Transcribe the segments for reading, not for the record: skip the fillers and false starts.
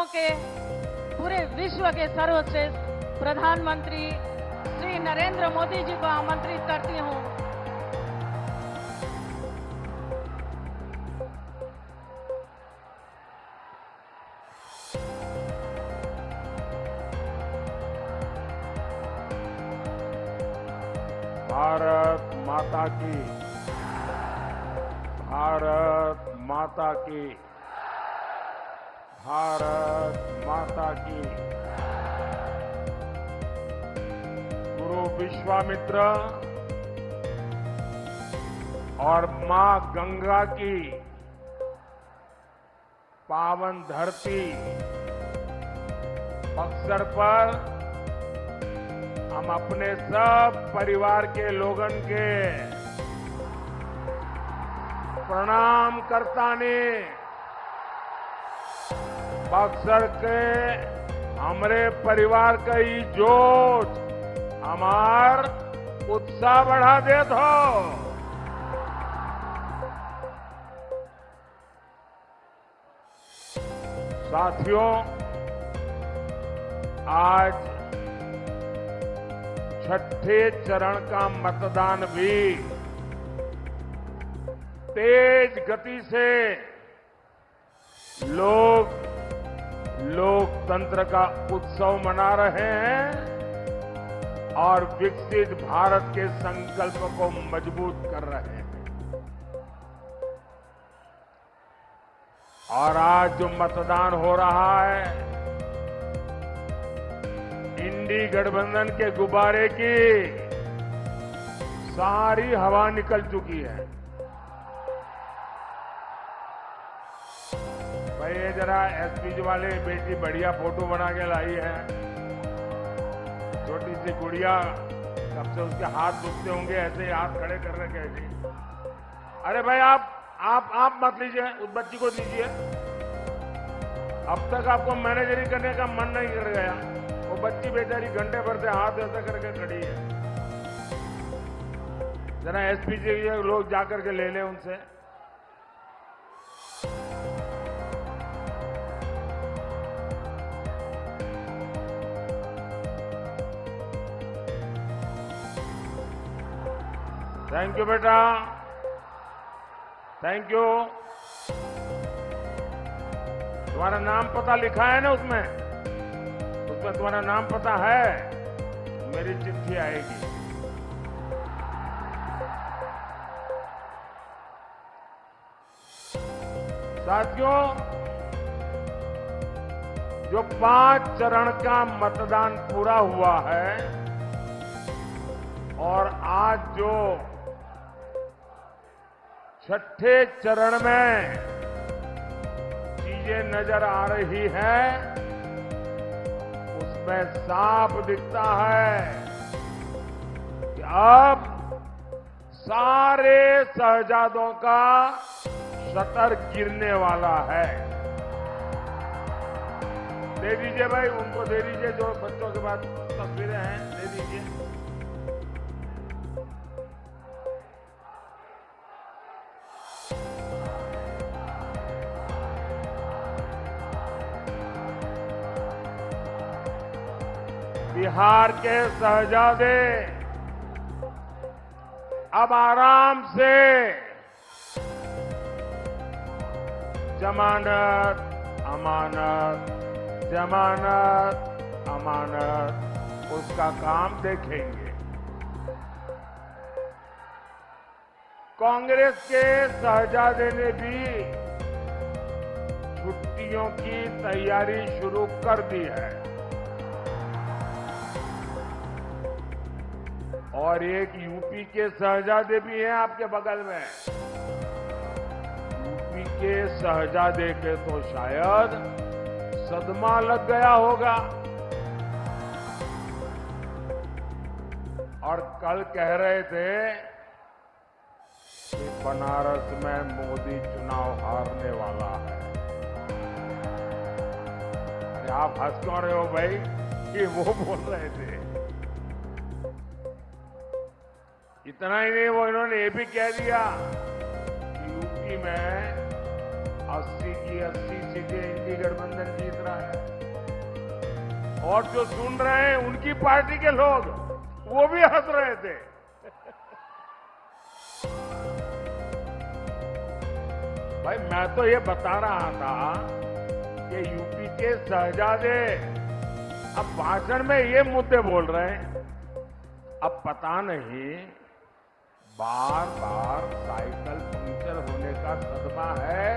युवाओं के पूरे विश्व के सर्वश्रेष्ठ प्रधानमंत्री श्री नरेंद्र मोदी जी को आमंत्रित करती हूं। भारत माता की, भारत माता की, भारत माता की। गुरु विश्वामित्र और मां गंगा की पावन धरती बक्सर पर हम अपने सब परिवार के लोगन के प्रणाम करतानी बक्सर के हमरे परिवार का ही जोश हमार उत्साह बढ़ा देत हो। साथियों, आज छठे चरण का मतदान भी तेज गति से लोग लोकतंत्र का उत्सव मना रहे हैं और विकसित भारत के संकल्प को मजबूत कर रहे हैं। और आज जो मतदान हो रहा है, इंडी गठबंधन के गुब्बारे की सारी हवा निकल चुकी है। भाई ये जरा एसपीजी वाले बेटी बढ़िया फोटो बना के लाई है। छोटी सी गुड़िया, कब से उसके हाथ दुखते होंगे, ऐसे ही हाथ खड़े कर रहे कैसे। अरे भाई आप मत लीजिए, उस बच्ची को दीजिए। अब तक आपको मैनेजरी करने का मन नहीं कर गया। वो बच्ची बेचारी घंटे भर से हाथ ऐसा करके खड़ी है। जरा एसपीजी के लोग जाकर के ले लें उनसे। थैंक यू बेटा, थैंक यू। तुम्हारा नाम पता लिखा है ना उसमें तुम्हारा नाम पता है, मेरी चिट्ठी आएगी। साथियों, जो 5 चरण का मतदान पूरा हुआ है और आज जो छठे चरण में चीजें नजर आ रही हैं, उसमें साफ दिखता है कि अब सारे शहजादों का शतर गिरने वाला है। दे दीजिए भाई, उनको दे दीजिए, जो बच्चों के बाद तस्वीरें हैं दे दीजिए। बिहार के शहजादे अब आराम से जमानत अमानत, जमानत अमानत उसका काम देखेंगे। कांग्रेस के शहजादे ने भी छुट्टियों की तैयारी शुरू कर दी है और एक यूपी के शहजादे भी हैं आपके बगल में। यूपी के शहजादे के तो शायद सदमा लग गया होगा और कल कह रहे थे कि बनारस में मोदी चुनाव हारने वाला है। अरे आप हंस क्यों रहे हो भाई, कि वो बोल रहे थे। इतना ही नहीं, वो इन्होंने ये भी कह दिया कि यूपी में 80 की 80 सीटें इंडी गठबंधन जीत रहा है। और जो सुन रहे हैं उनकी पार्टी के लोग, वो भी हंस रहे थे। भाई मैं तो ये बता रहा था कि यूपी के शहजादे अब भाषण में ये मुद्दे बोल रहे हैं। अब पता नहीं बार बार साइकिल पंक्चर होने का सदमा है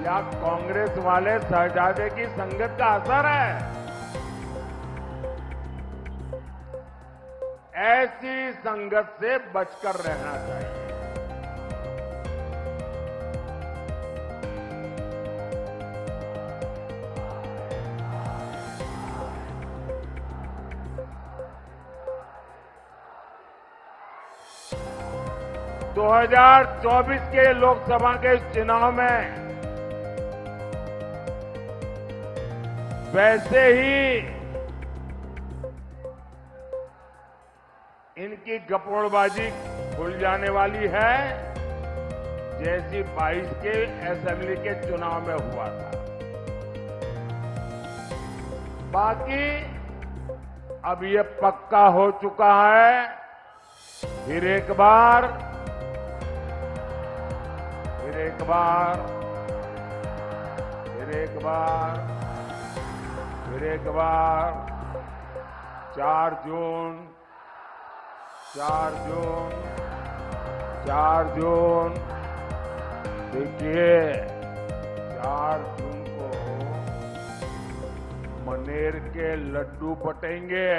या कांग्रेस वाले शहजादे की संगत का असर है। ऐसी संगत से बचकर रहना चाहिए। दो 2024 के लोकसभा के इस चुनाव में वैसे ही इनकी गपोड़बाजी खुल जाने वाली है जैसी 22 के असेंबली के चुनाव में हुआ था। बाकी अब ये पक्का हो चुका है, फिर एक बार 4 जून देखिए 4 जून को मनेर के लड्डू बटेंगे।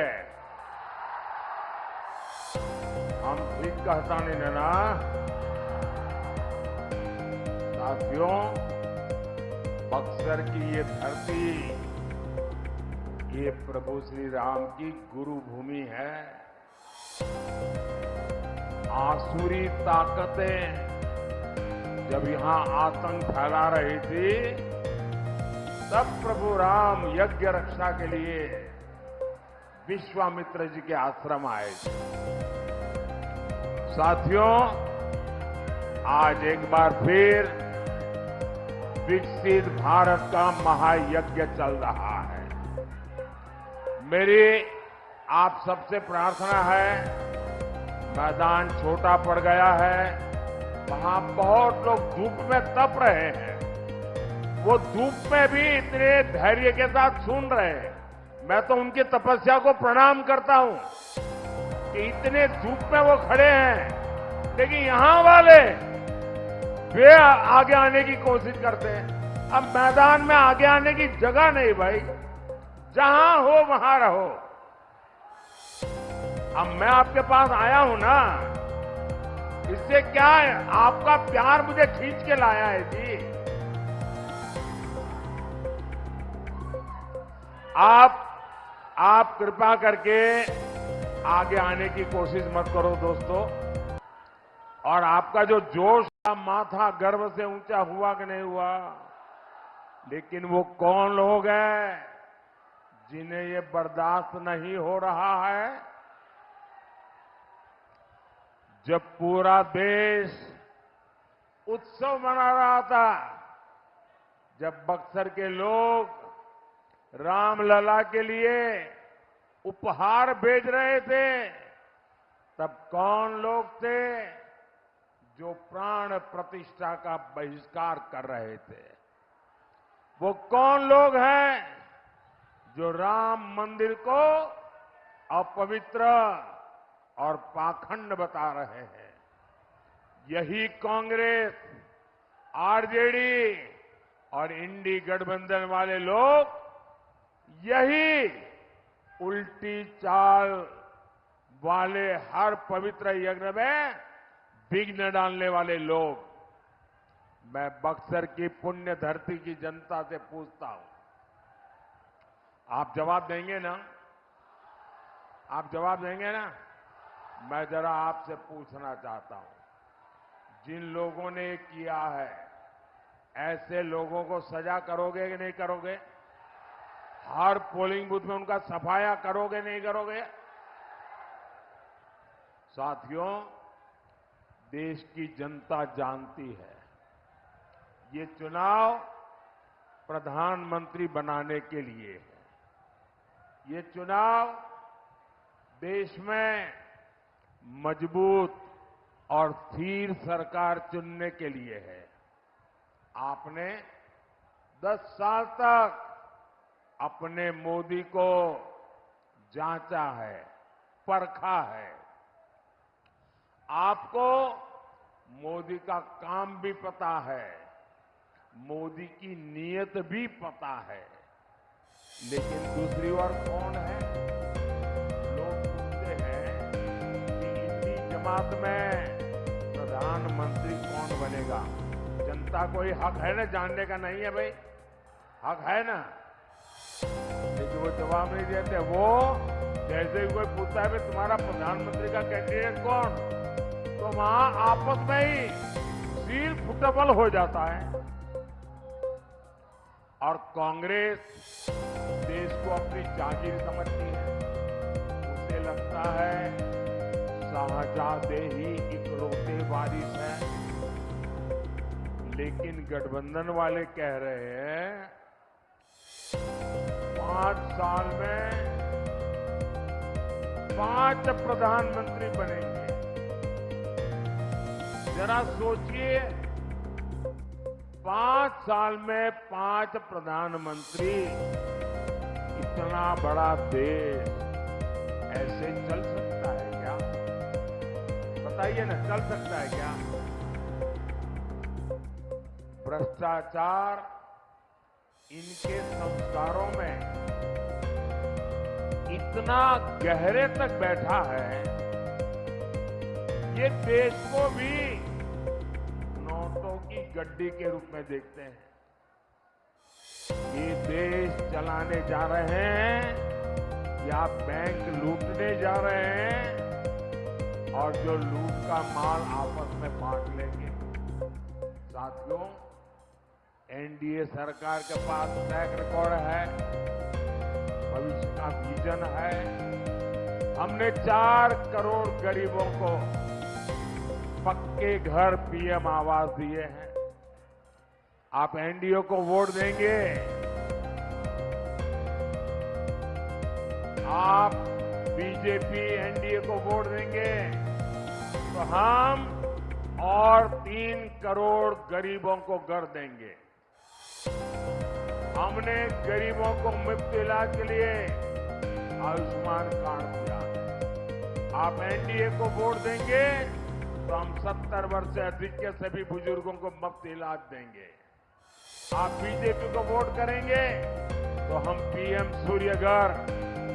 हम ठीक कहता नहीं ना साथियों। बक्सर की ये धरती, ये प्रभु श्री राम की गुरु भूमि है। आसुरी ताकतें जब यहां आतंक फैला रही थी, तब प्रभु राम यज्ञ रक्षा के लिए विश्वामित्र जी के आश्रम आए थे। साथियों, आज एक बार फिर विकसित भारत का महायज्ञ चल रहा है। मेरी आप सबसे प्रार्थना है, मैदान छोटा पड़ गया है, वहां बहुत लोग धूप में तप रहे हैं, वो धूप में भी इतने धैर्य के साथ सुन रहे हैं। मैं तो उनकी तपस्या को प्रणाम करता हूं कि इतने धूप में वो खड़े हैं, लेकिन यहां वाले वे आगे आने की कोशिश करते हैं। अब मैदान में आगे आने की जगह नहीं भाई, जहां हो वहां रहो। अब मैं आपके पास आया हूं ना, इससे क्या है, आपका प्यार मुझे खींच के लाया है जी। आप कृपा करके आगे आने की कोशिश मत करो दोस्तों। और आपका जो जोश का माथा गर्व से ऊंचा हुआ कि नहीं हुआ, लेकिन वो कौन लोग हैं जिन्हें ये बर्दाश्त नहीं हो रहा है। जब पूरा देश उत्सव मना रहा था, जब बक्सर के लोग रामलला के लिए उपहार भेज रहे थे, तब कौन लोग थे जो प्राण प्रतिष्ठा का बहिष्कार कर रहे थे। वो कौन लोग हैं जो राम मंदिर को अपवित्र और पाखंड बता रहे हैं। यही कांग्रेस, आरजेडी और इंडी गठबंधन वाले लोग, यही उल्टी चाल वाले हर पवित्र यज्ञ में विघ्न डालने वाले लोग। मैं बक्सर की पुण्य धरती की जनता से पूछता हूं, आप जवाब देंगे ना? आप जवाब देंगे ना? मैं जरा आपसे पूछना चाहता हूं, जिन लोगों ने किया है, ऐसे लोगों को सजा करोगे कि नहीं करोगे? हर पोलिंग बूथ में उनका सफाया करोगे नहीं करोगे? साथियों, देश की जनता जानती है, ये चुनाव प्रधानमंत्री बनाने के लिए है। ये चुनाव देश में मजबूत और स्थिर सरकार चुनने के लिए है। आपने 10 साल तक अपने मोदी को जांचा है, परखा है। आपको मोदी का काम भी पता है, मोदी की नीयत भी पता है। लेकिन दूसरी ओर कौन है? लोग पूछते हैं कि इंडी जमात में प्रधानमंत्री कौन बनेगा। जनता को ये हक है ना जानने का? नहीं है भाई, हक है ना? लेकिन वो जवाब नहीं देते। वो जैसे ही कोई पूछता है भाई तुम्हारा प्रधानमंत्री का कैंडिडेट कौन, तो वहां आपस में ही सील फुटबॉल हो जाता है। और कांग्रेस देश को अपनी जागीर समझती है। उसे लगता है शाहजहां ही इकलौते वारिस है। लेकिन गठबंधन वाले कह रहे हैं 5 साल में 5 प्रधानमंत्री बनेंगे। जरा सोचिए, 5 साल में 5 प्रधानमंत्री, इतना बड़ा देश ऐसे चल सकता है क्या? बताइए ना, चल सकता है क्या? भ्रष्टाचार इनके संस्कारों में इतना गहरे तक बैठा है, ये देश को भी नोटों की गड्डी के रूप में देखते हैं। ये देश चलाने जा रहे हैं या बैंक लूटने जा रहे हैं, और जो लूट का माल आपस में बांट लेंगे। साथियों, एनडीए सरकार के पास ट्रैक रिकॉर्ड है, भविष्य का विजन है। हमने 4 करोड़ गरीबों को पक्के घर, पीएम आवास दिए हैं। आप एनडीए को वोट देंगे, आप बीजेपी एनडीए को वोट देंगे, तो हम और 3 करोड़ गरीबों को घर देंगे। हमने गरीबों को मुफ्त इलाज के लिए आयुष्मान कार्ड दिया। आप एनडीए को वोट देंगे तो हम 70 वर्ष से अधिक के सभी बुजुर्गों को मुफ्त इलाज देंगे। आप बीजेपी को वोट करेंगे तो हम पीएम सूर्यघर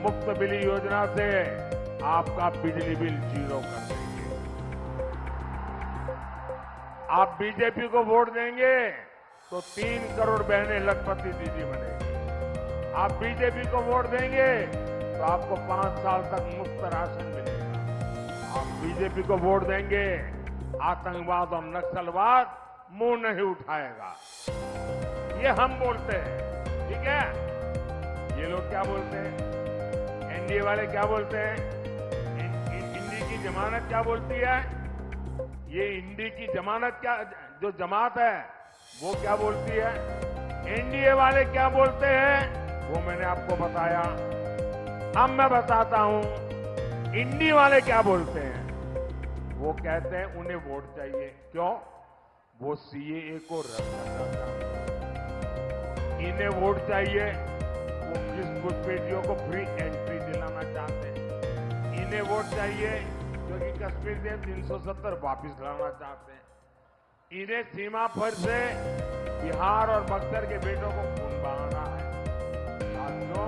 मुफ्त बिजली योजना से आपका बिजली बिल 0 कर देंगे। आप बीजेपी को वोट देंगे तो 3 करोड़ बहनें लखपति दीदी बनेगी। आप बीजेपी को वोट देंगे तो आपको 5 साल तक मुफ्त राशन मिलेगा। आप बीजेपी को वोट देंगे, आतंकवाद और नक्सलवाद मुंह नहीं उठाएगा। ये हम बोलते हैं, ठीक है? ये लोग क्या बोलते हैं? एनडीए वाले क्या बोलते हैं? इंडी की जमानत क्या बोलती है? ये इंडी की जमानत क्या, जो जमात है वो क्या बोलती है? एनडीए वाले क्या बोलते हैं वो मैंने आपको बताया। अब मैं बताता हूं इंडी वाले क्या बोलते हैं। वो कहते हैं उन्हें वोट चाहिए। क्यों? वो सीएए को रद्द करना चाहते हैं। इन्हें वोट चाहिए, वो किस घुसपैठियों को फ्री एंट्री दिलाना चाहते हैं। इन्हें वोट चाहिए क्योंकि कश्मीर से 370 वापिस लाना चाहते हैं। इन्हें सीमा पर से बिहार और बक्सर के बेटों को खून बहाना है। साथियों,